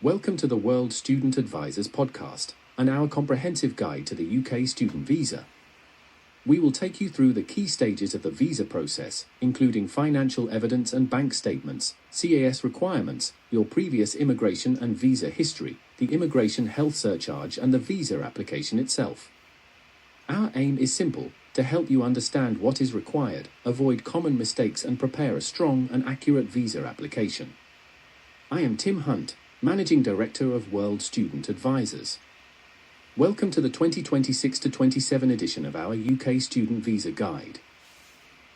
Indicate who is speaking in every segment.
Speaker 1: Welcome to the World Student Advisors podcast and our comprehensive guide to the UK student visa. We will take you through the key stages of the visa process, including financial evidence and bank statements, CAS requirements, your previous immigration and visa history, the Immigration Health Surcharge, and the visa application itself. Our aim is simple: to help you understand what is required, avoid common mistakes, and prepare a strong and accurate visa application. I am Tim Hunt, Managing Director of World Student Advisors. Welcome to the 2026-27 edition of our UK Student Visa Guide.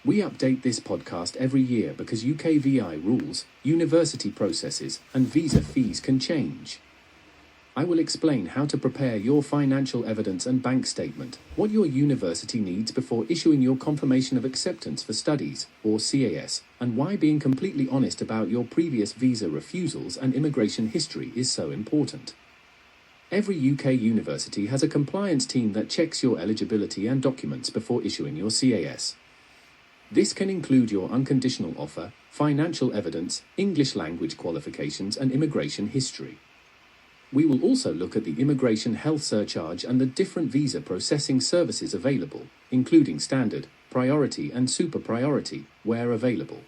Speaker 1: We update this podcast every year because UKVI rules, university processes, and visa fees can change. I will explain how to prepare your financial evidence and bank statement, what your university needs before issuing your confirmation of acceptance for studies, or CAS, and why being completely honest about your previous visa refusals and immigration history is so important. Every UK university has a compliance team that checks your eligibility and documents before issuing your CAS. This can include your unconditional offer, financial evidence, English language qualifications, and immigration history. We will also look at the Immigration Health Surcharge and the different visa processing services available, including standard, priority, and super priority, where available.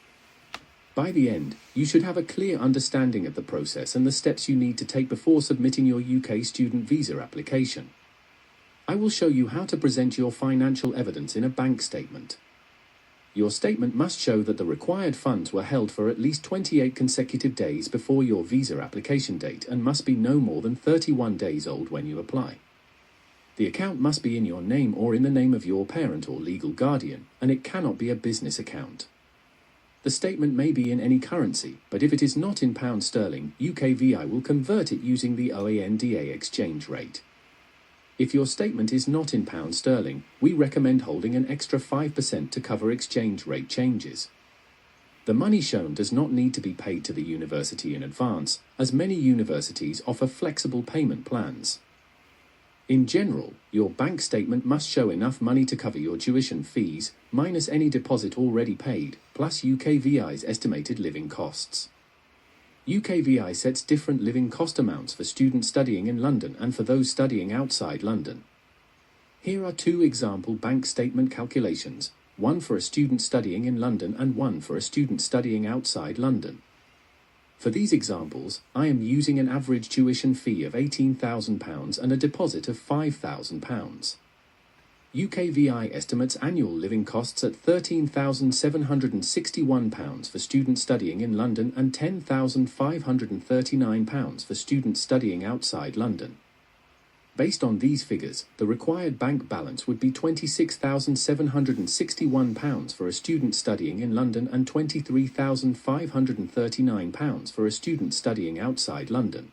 Speaker 1: By the end, you should have a clear understanding of the process and the steps you need to take before submitting your UK student visa application. I will show you how to present your financial evidence in a bank statement. Your statement must show that the required funds were held for at least 28 consecutive days before your visa application date and must be no more than 31 days old when you apply. The account must be in your name or in the name of your parent or legal guardian, and it cannot be a business account. The statement may be in any currency, but if it is not in pound sterling, UKVI will convert it using the OANDA exchange rate. If your statement is not in pound sterling, we recommend holding an extra 5% to cover exchange rate changes. The money shown does not need to be paid to the university in advance, as many universities offer flexible payment plans. In general, your bank statement must show enough money to cover your tuition fees, minus any deposit already paid, plus UKVI's estimated living costs. UKVI sets different living cost amounts for students studying in London and for those studying outside London. Here are two example bank statement calculations, one for a student studying in London and one for a student studying outside London. For these examples, I am using an average tuition fee of £18,000 and a deposit of £5,000. UKVI estimates annual living costs at £13,761 for students studying in London and £10,539 for students studying outside London. Based on these figures, the required bank balance would be £26,761 for a student studying in London and £23,539 for a student studying outside London.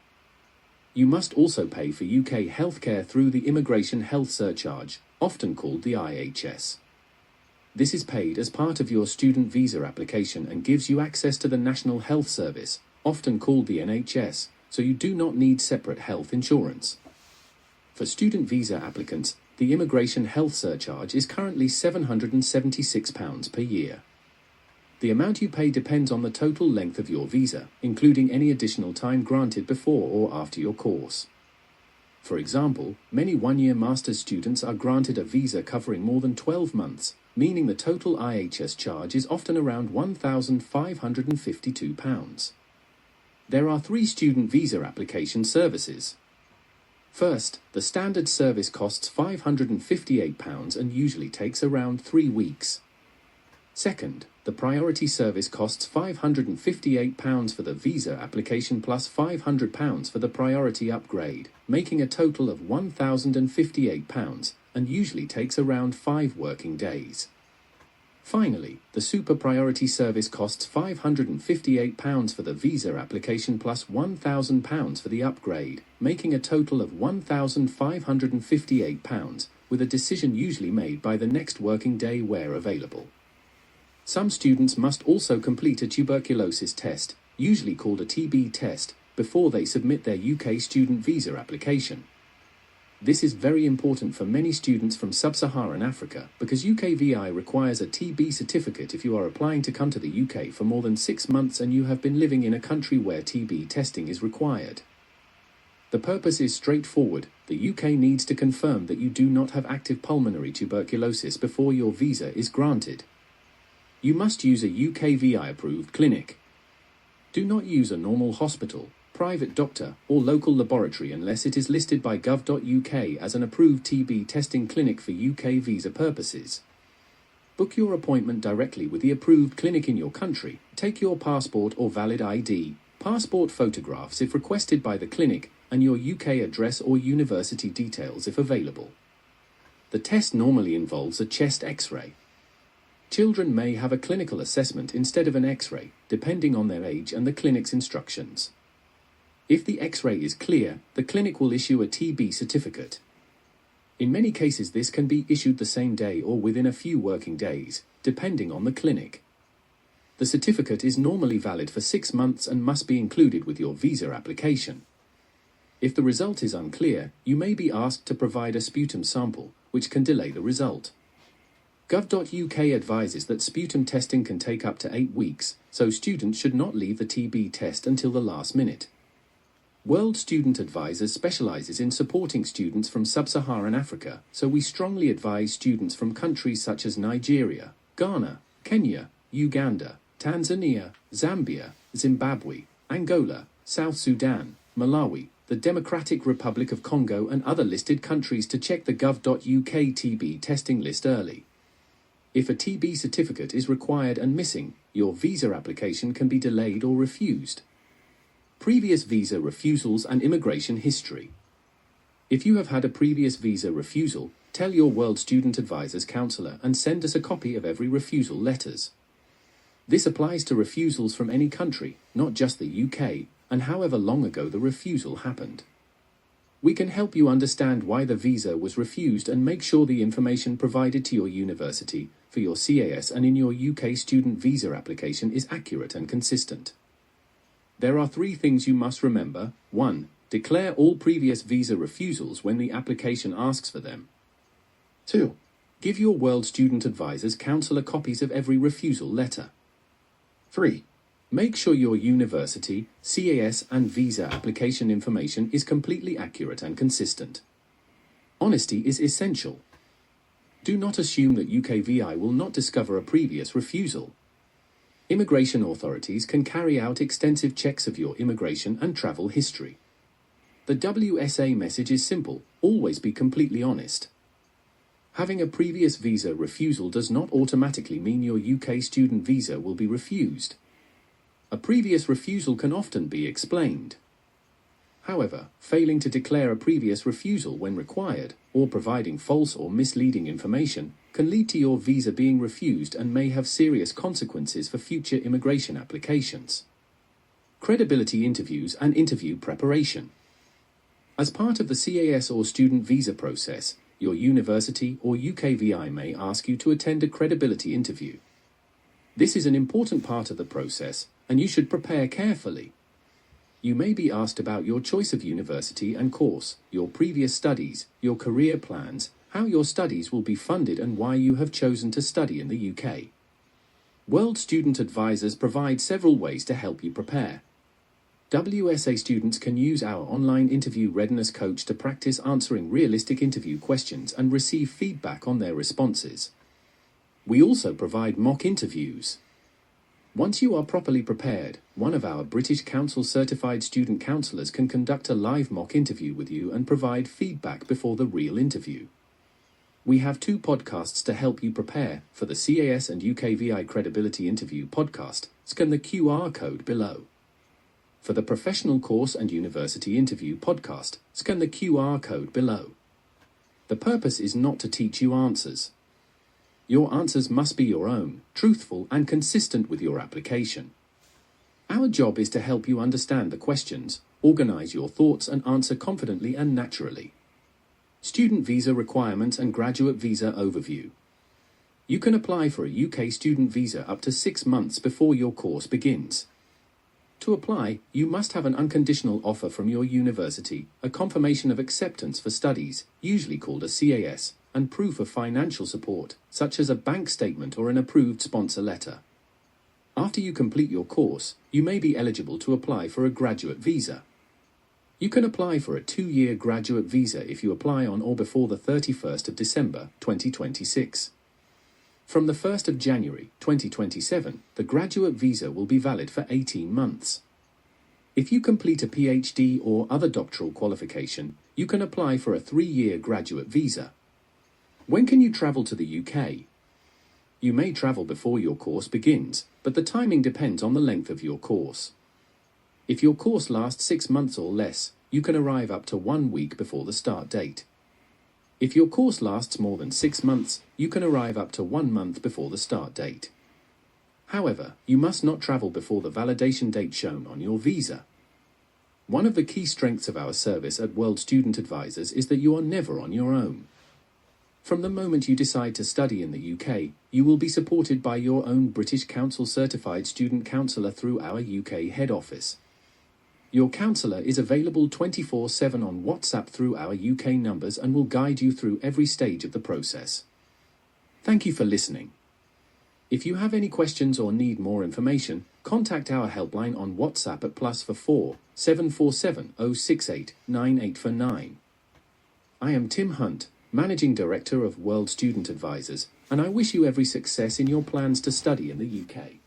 Speaker 1: You must also pay for UK healthcare through the Immigration Health Surcharge, often called the IHS. This is paid as part of your student visa application and gives you access to the National Health Service, often called the NHS, so you do not need separate health insurance. For student visa applicants, the Immigration Health Surcharge is currently £776 per year. The amount you pay depends on the total length of your visa, including any additional time granted before or after your course. For example, many one-year master's students are granted a visa covering more than 12 months, meaning the total IHS charge is often around £1,552. There are three student visa application services. First, the standard service costs £558 and usually takes around 3 weeks. Second, the priority service costs £558 for the visa application plus £500 for the priority upgrade, making a total of £1,058 and usually takes around 5 working days. Finally, the super priority service costs £558 for the visa application plus £1,000 for the upgrade, making a total of £1,558, with a decision usually made by the next working day where available. Some students must also complete a tuberculosis test, usually called a TB test, before they submit their UK student visa application. This is very important for many students from sub-Saharan Africa because UKVI requires a TB certificate if you are applying to come to the UK for more than 6 months and you have been living in a country where TB testing is required. The purpose is straightforward. The UK needs to confirm that you do not have active pulmonary tuberculosis before your visa is granted. You must use a UKVI approved clinic. Do not use a normal hospital, private doctor, or local laboratory unless it is listed by gov.uk as an approved TB testing clinic for UK visa purposes. Book your appointment directly with the approved clinic in your country. Take your passport or valid ID, passport photographs if requested by the clinic, and your UK address or university details if available. The test normally involves a chest X-ray. Children may have a clinical assessment instead of an X-ray, depending on their age and the clinic's instructions. If the X-ray is clear, the clinic will issue a TB certificate. In many cases this can be issued the same day or within a few working days, depending on the clinic. The certificate is normally valid for 6 months and must be included with your visa application. If the result is unclear, you may be asked to provide a sputum sample, which can delay the result. Gov.uk advises that sputum testing can take up to 8 weeks, so students should not leave the TB test until the last minute. World Student Advisors specializes in supporting students from sub-Saharan Africa, so we strongly advise students from countries such as Nigeria, Ghana, Kenya, Uganda, Tanzania, Zambia, Zimbabwe, Angola, South Sudan, Malawi, the Democratic Republic of Congo and other listed countries to check the gov.uk TB testing list early. If a TB certificate is required and missing, your visa application can be delayed or refused. Previous visa refusals and immigration history. If you have had a previous visa refusal, tell your World Student Advisors counsellor and send us a copy of every refusal letters. This applies to refusals from any country, not just the UK, and however long ago the refusal happened. We can help you understand why the visa was refused and make sure the information provided to your university, for your CAS and in your UK student visa application is accurate and consistent. There are 3 things you must remember. 1. Declare all previous visa refusals when the application asks for them. 2. Give your World Student Advisors counsellor copies of every refusal letter. 3. Make sure your university, CAS and visa application information is completely accurate and consistent. Honesty is essential. Do not assume that UKVI will not discover a previous refusal. Immigration authorities can carry out extensive checks of your immigration and travel history. The WSA message is simple: always be completely honest. Having a previous visa refusal does not automatically mean your UK student visa will be refused. A previous refusal can often be explained. However, failing to declare a previous refusal when required, or providing false or misleading information, can lead to your visa being refused and may have serious consequences for future immigration applications. Credibility interviews and interview preparation. As part of the CAS or student visa process, your university or UKVI may ask you to attend a credibility interview. This is an important part of the process, and you should prepare carefully. You may be asked about your choice of university and course, your previous studies, your career plans, how your studies will be funded and why you have chosen to study in the UK. World Student Advisors provide several ways to help you prepare. WSA students can use our online interview readiness coach to practice answering realistic interview questions and receive feedback on their responses. We also provide mock interviews. Once you are properly prepared, one of our British Council certified student counsellors can conduct a live mock interview with you and provide feedback before the real interview. We have 2 podcasts to help you prepare. For the CAS and UKVI Credibility Interview podcast, scan the QR code below. For the Professional Course and University Interview podcast, scan the QR code below. The purpose is not to teach you answers. Your answers must be your own, truthful and consistent with your application. Our job is to help you understand the questions, organize your thoughts and answer confidently and naturally. Student visa requirements and graduate visa overview. You can apply for a UK student visa up to 6 months before your course begins. To apply, you must have an unconditional offer from your university, a confirmation of acceptance for studies, usually called a CAS, and proof of financial support, such as a bank statement or an approved sponsor letter. After you complete your course, you may be eligible to apply for a graduate visa. You can apply for a 2-year graduate visa if you apply on or before the 31st of December 2026. From the 1st of January 2027, the graduate visa will be valid for 18 months. If you complete a PhD or other doctoral qualification, you can apply for a 3-year graduate visa. When can you travel to the UK? You may travel before your course begins, but the timing depends on the length of your course. If your course lasts 6 months or less, you can arrive up to 1 week before the start date. If your course lasts more than 6 months, you can arrive up to 1 month before the start date. However, you must not travel before the validation date shown on your visa. One of the key strengths of our service at World Student Advisors is that you are never on your own. From the moment you decide to study in the UK, you will be supported by your own British Council certified student counsellor through our UK head office. Your counsellor is available 24/7 on WhatsApp through our UK numbers and will guide you through every stage of the process. Thank you for listening. If you have any questions or need more information, contact our helpline on WhatsApp at +44 747 068 9849. I am Tim Hunt, Managing Director of World Student Advisors, and I wish you every success in your plans to study in the UK.